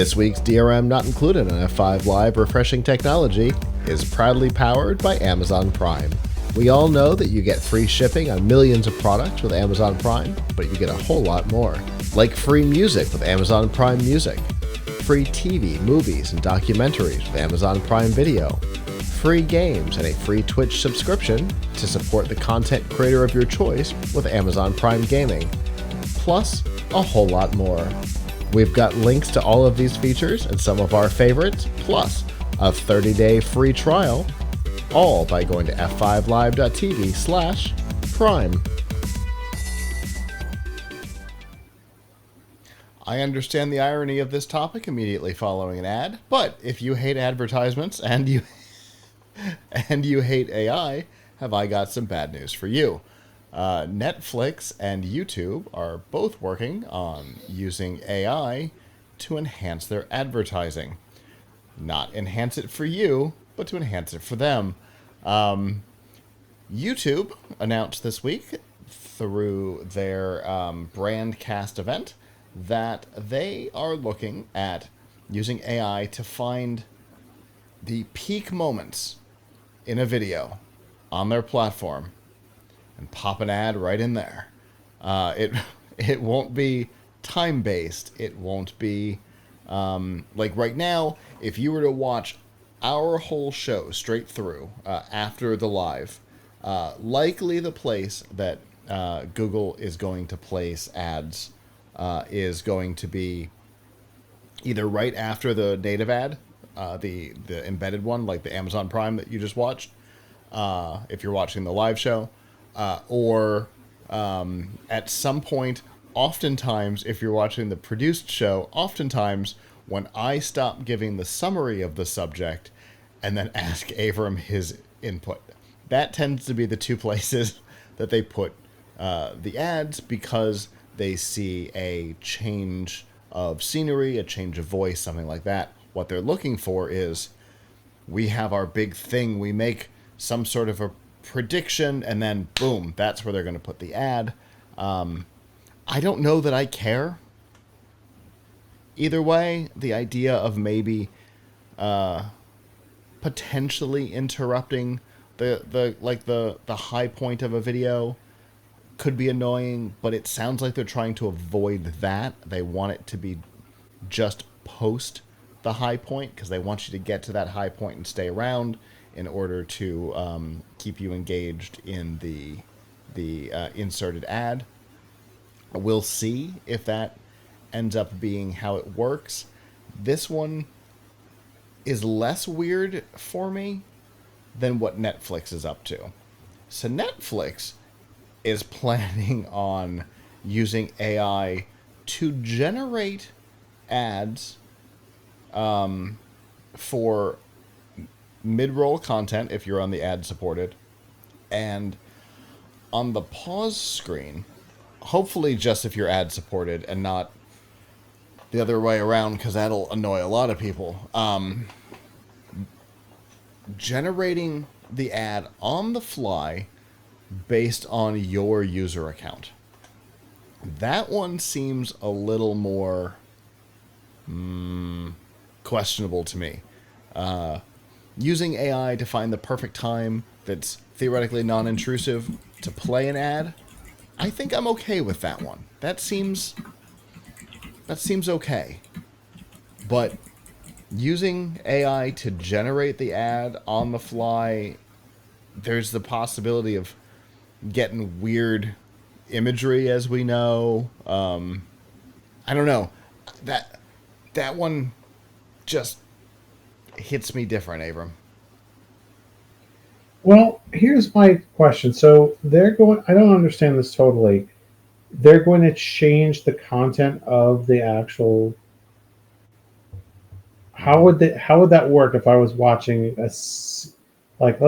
This week's DRM Not Included on F5 Live Refreshing Technology is proudly powered by Amazon Prime. We all know that you get free shipping on millions of products with Amazon Prime, but you get a whole lot more. Like free music with Amazon Prime Music, free TV, movies, and documentaries with Amazon Prime Video, free games, and a free Twitch subscription to support the content creator of your choice with Amazon Prime Gaming, plus a whole lot more. We've got links to all of these features and some of our favorites, plus a 30-day free trial, all by going to f5live.tv/prime. I understand the irony of this topic immediately following an ad, but if you hate advertisements and you hate AI, have I got some bad news for you. Netflix and YouTube are both working on using AI to enhance their advertising. Not enhance it for you, but to enhance it for them. YouTube announced this week through their Brandcast event that they are looking at using AI to find the peak moments in a video on their platform and pop an ad right in there. It won't be time-based. It won't be like right now, if you were to watch our whole show straight through after the live, likely the place that Google is going to place ads is going to be either right after the native ad, the embedded one, like the Amazon Prime that you just watched, if you're watching the live show, or at some point, oftentimes, if you're watching the produced show, oftentimes when I stop giving the summary of the subject and then ask Avram his input. That tends to be the two places that they put the ads, because they see a change of scenery, a change of voice, something like that. What they're looking for is, we have our big thing, we make some sort of a prediction, and then boom, that's where they're going to put the ad. I don't know that I care. Either way, the idea of maybe potentially interrupting the high point of a video could be annoying, but it sounds like they're trying to avoid that. They want it to be just post the high point, because they want you to get to that high point and stay around in order to keep you engaged in the inserted ad. We'll see if that ends up being how it works. This one is less weird for me than what Netflix is up to. So Netflix is planning on using AI to generate ads for mid-roll content, if you're on the ad-supported, and on the pause screen, hopefully just if you're ad-supported and not the other way around, because that'll annoy a lot of people, generating the ad on the fly based on your user account. That one seems a little more questionable to me. Using AI to find the perfect time that's theoretically non-intrusive to play an ad, I think I'm okay with that one. That seems okay. But using AI to generate the ad on the fly, there's the possibility of getting weird imagery, as we know. I don't know. That one just hits me different, Avram. Well, here's my question. So I don't understand this totally. They're going to change the content of the actual. How would that work if I was watching let's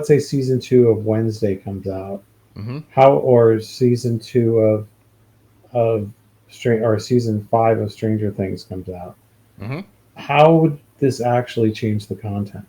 say season 2 of Wednesday comes out? Mm-hmm. Or season 2 or season 5 of Stranger Things comes out? Mm-hmm. How would this actually change the content?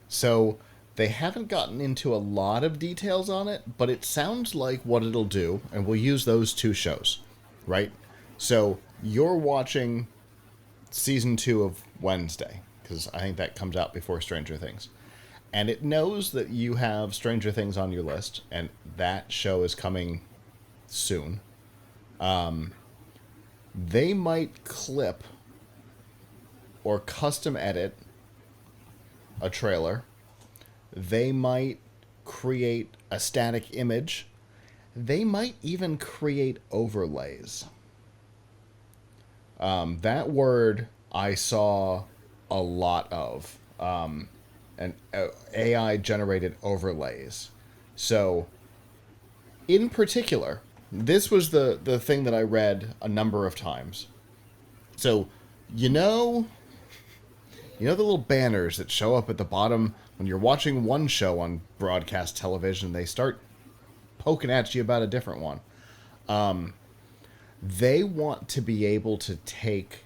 So they haven't gotten into a lot of details on it, but it sounds like what it'll do, and we'll use those two shows, right? So you're watching season 2 of Wednesday, because I think that comes out before Stranger Things. And it knows that you have Stranger Things on your list, and that show is coming soon. They might clip or custom edit a trailer. They might create a static image. They might even create overlays. That word I saw a lot of. And AI generated overlays. So, in particular, this was the thing that I read a number of times. So, you know the little banners that show up at the bottom when you're watching one show on broadcast television, they start poking at you about a different one. They want to be able to take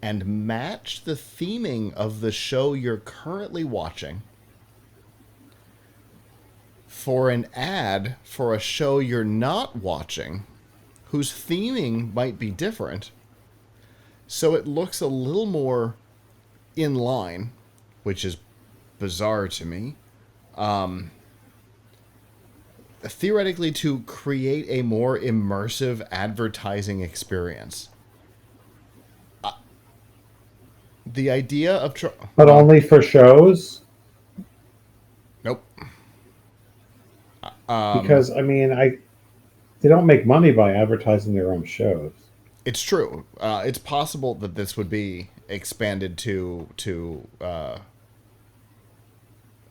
and match the theming of the show you're currently watching for an ad for a show you're not watching, whose theming might be different, so it looks a little more in line, which is bizarre to me. Theoretically, to create a more immersive advertising experience. The idea of... But only for shows? Nope. Because, I mean, they don't make money by advertising their own shows. It's true. It's possible that this would be expanded to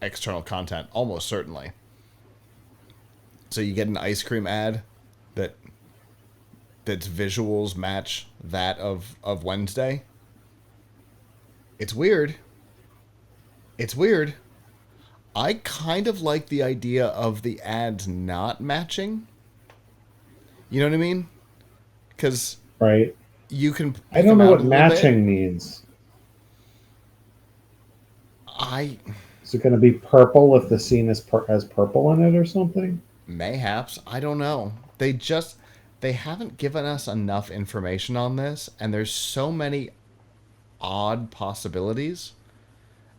external content, almost certainly. So you get an ice cream ad that's visuals match that of Wednesday. It's weird. It's weird. I kind of like the idea of the ads not matching. You know what I mean? Because right, you can. I don't know what matching means. Is it going to be purple if the scene has purple in it or something? Mayhaps. I don't know. They haven't given us enough information on this, and there's so many odd possibilities,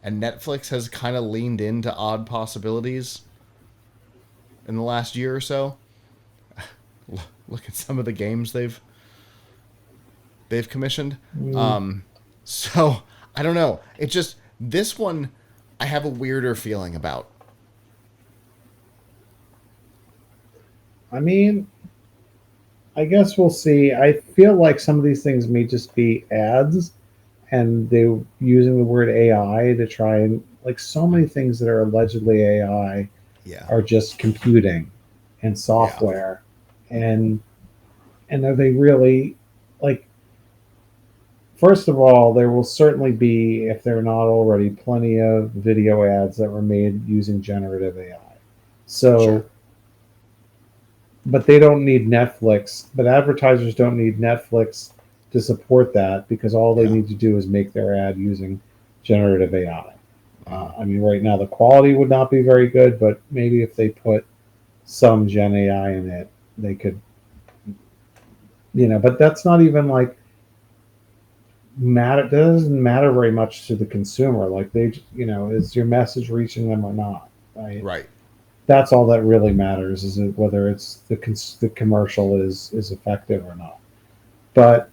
and Netflix has kind of leaned into odd possibilities in the last year or so. Look at some of the games they've commissioned. So I don't know. It just, this one I have a weirder feeling about. I mean, I guess we'll see. I feel like some of these things may just be ads, and they're using the word AI to try and, like, so many things that are allegedly AI are just computing and software. And are they really, like, first of all, there will certainly be, if they're not already, plenty of video ads that were made using generative AI. So, sure. But they don't need Netflix. But advertisers don't need Netflix to support that, because all they need to do is make their ad using generative AI. I mean, right now the quality would not be very good, but maybe if they put some Gen AI in it, they could, but that's not even like matter. It doesn't matter very much to the consumer. Like, they, is your message reaching them or not? Right. Right. That's all that really matters, is whether it's the commercial is effective or not. But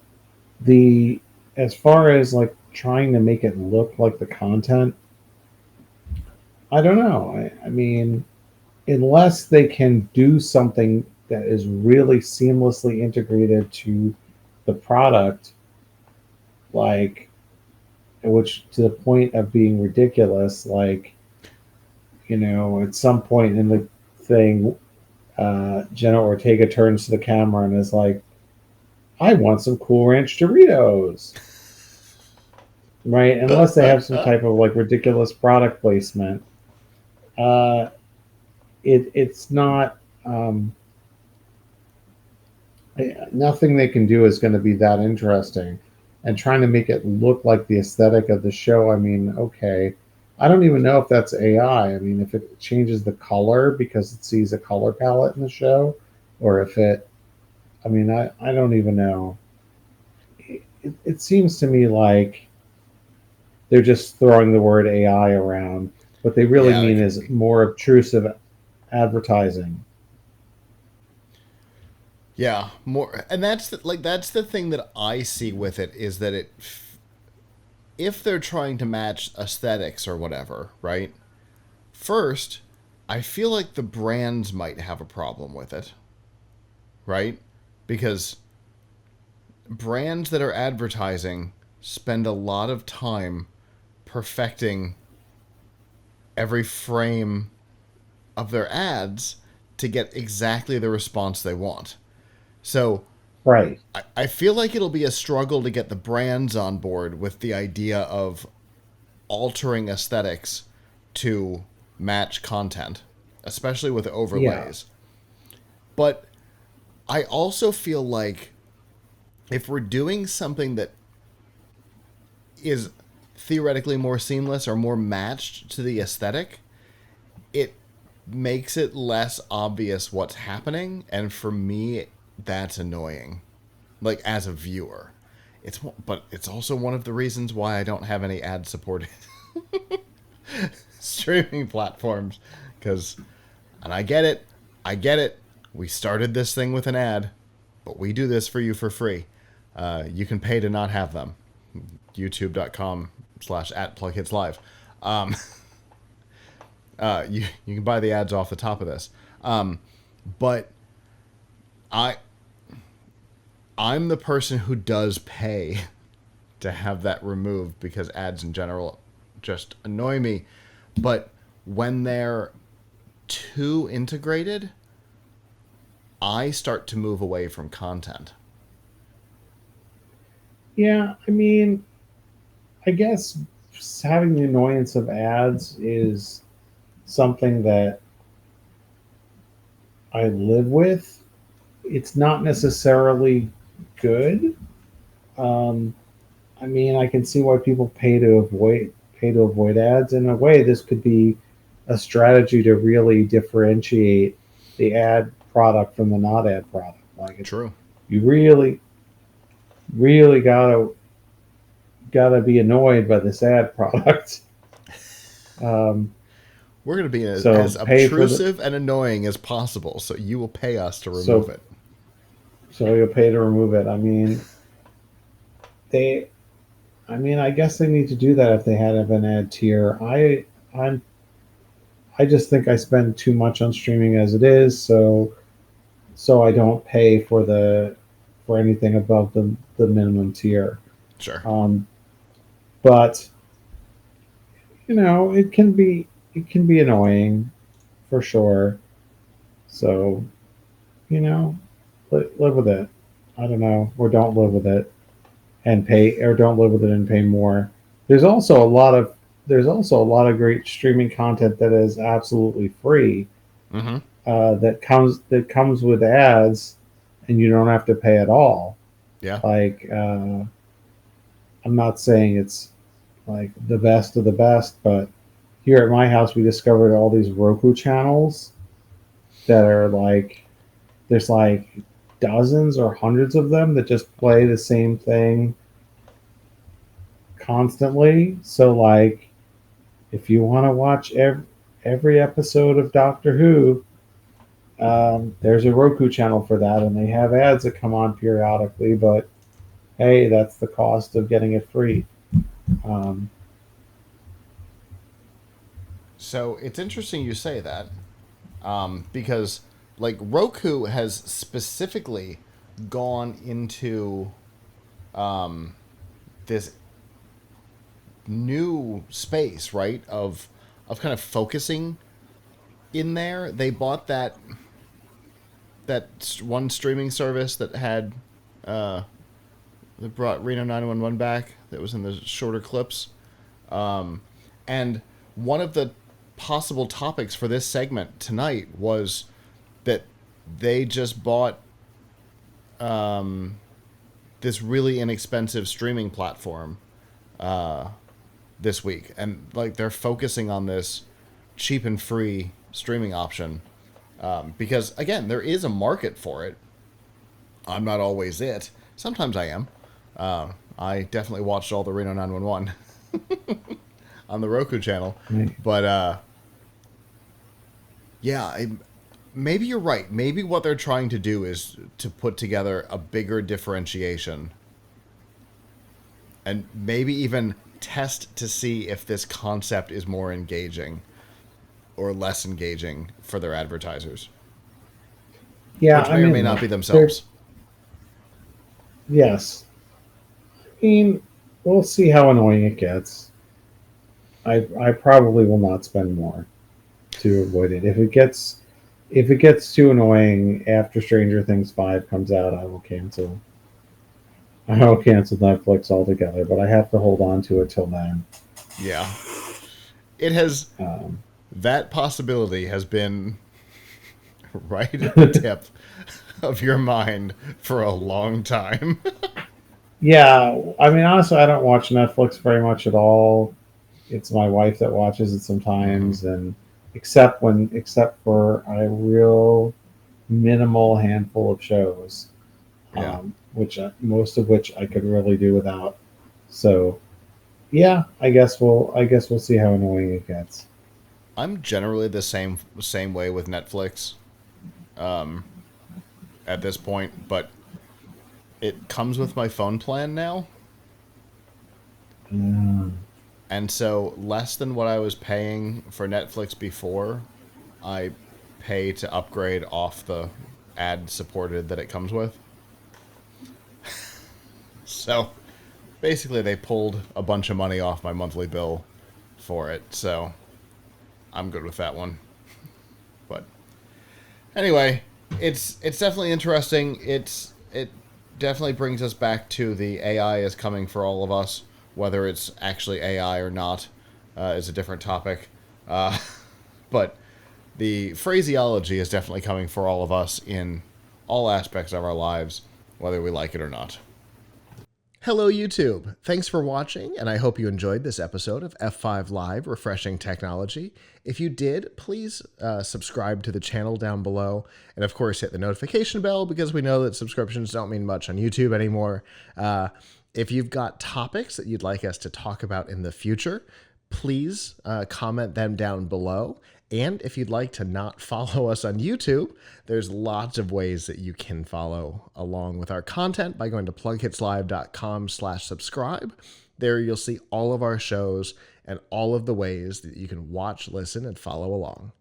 as far as, like, trying to make it look like the content, I don't know. I mean, unless they can do something that is really seamlessly integrated to the product, like, which to the point of being ridiculous, like, at some point in the thing, Jenna Ortega turns to the camera and is like, I want some Cool Ranch Doritos. Right? Unless they have some type of, like, ridiculous product placement. It's not, nothing they can do is going to be that interesting. And trying to make it look like the aesthetic of the show, I mean, okay. I don't even know if that's AI. I mean, if it changes the color because it sees a color palette in the show, or if it, I mean, I don't even know. it seems to me like they're just throwing the word AI around. What they really Yeah, that mean could is be. more obtrusive advertising. Yeah, more, and that's the thing that I see with it is that if they're trying to match aesthetics or whatever, right? First, I feel like the brands might have a problem with it, right? Because brands that are advertising spend a lot of time perfecting every frame of their ads to get exactly the response they want. So Right. I feel like it'll be a struggle to get the brands on board with the idea of altering aesthetics to match content, especially with Yeah. overlays. But I also feel like if we're doing something that is theoretically more seamless or more matched to the aesthetic, it makes it less obvious what's happening, and for me that's annoying, like as a viewer. But it's also one of the reasons why I don't have any ad supported streaming platforms, because, and I get it, we started this thing with an ad, but we do this for you for free. You can pay to not have them. youtube.com/at PLUGHITZ live. You can buy the ads off the top of this. But I I'm the person who does pay to have that removed because ads in general just annoy me. But when they're too integrated, I start to move away from content. Yeah. I mean, I guess having the annoyance of ads is something that I live with. It's not necessarily good. Um, I mean, I can see why people pay to avoid ads. In a way, this could be a strategy to really differentiate the ad product from the not ad product. Like it, True. you really, really gotta be annoyed by this ad product. Um, We're going to be as so pay for the obtrusive and annoying as possible, so you will pay us to remove so it. so you'll pay to remove it. They I mean, I guess they need to do that if they had an ad tier. I'm I just think I spend too much on streaming as it is, so I don't pay for anything above the minimum tier. Sure. Um, but it can be annoying for sure. So live with it. I don't know, or don't live with it and pay, or don't live with it and pay more. There's also a lot of there's also a lot of great streaming content that is absolutely free, Mm-hmm. that comes with ads, and you don't have to pay at all. Yeah. Like I'm not saying it's like the best of the best, but here at my house we discovered all these Roku channels that are like there's like dozens or hundreds of them that just play the same thing constantly. So like if you want to watch every episode of Doctor Who, there's a Roku channel for that, and they have ads that come on periodically. But hey, that's the cost of getting it free. Um, So it's interesting you say that, because like Roku has specifically gone into this new space, right? Of kind of focusing in there. They bought that one streaming service that had uh, that brought Reno 911 back. That was in the shorter clips. And one of the possible topics for this segment tonight was that they just bought this really inexpensive streaming platform this week, and like they're focusing on this cheap and free streaming option, because again, there is a market for it. I'm not always it. Sometimes I am. I definitely watched all the Reno 911 on the Roku channel. Right. But yeah, maybe you're right. Maybe what they're trying to do is to put together a bigger differentiation, and maybe even test to see if this concept is more engaging or less engaging for their advertisers, Yeah, which I may or mean, may not look, be themselves. yes. I mean, we'll see how annoying it gets. I probably will not spend more to avoid it. If it gets too annoying after Stranger Things 5 comes out, I will cancel. I will cancel Netflix altogether, but I have to hold on to it till then. Yeah. It has, Um, that possibility has been right at the tip of your mind for a long time. yeah, I mean, honestly, I don't watch Netflix very much at all. It's my wife that watches it Hmm. sometimes, and except for a real minimal handful of shows, Yeah. which most of which I could really do without. So yeah, I guess we'll see how annoying it gets. I'm generally the same way with Netflix at this point, but it comes with my phone plan now, Um, and so less than what I was paying for Netflix before, I pay to upgrade off the ad supported that it comes with. So basically, they pulled a bunch of money off my monthly bill for it, so I'm good with that one. But anyway, it's definitely interesting. It definitely brings us back to the AI is coming for all of us. Whether it's actually AI or not is a different topic. But the phraseology is definitely coming for all of us in all aspects of our lives, whether we like it or not. Hello, YouTube. Thanks for watching, and I hope you enjoyed this episode of F5 Live Refreshing Technology. If you did, please subscribe to the channel down below, and of course, hit the notification bell because we know that subscriptions don't mean much on YouTube anymore. If you've got topics that you'd like us to talk about in the future, please comment them down below. And if you'd like to not follow us on YouTube, there's lots of ways that you can follow along with our content by going to plughitslive.com/subscribe. There you'll see all of our shows and all of the ways that you can watch, listen, and follow along.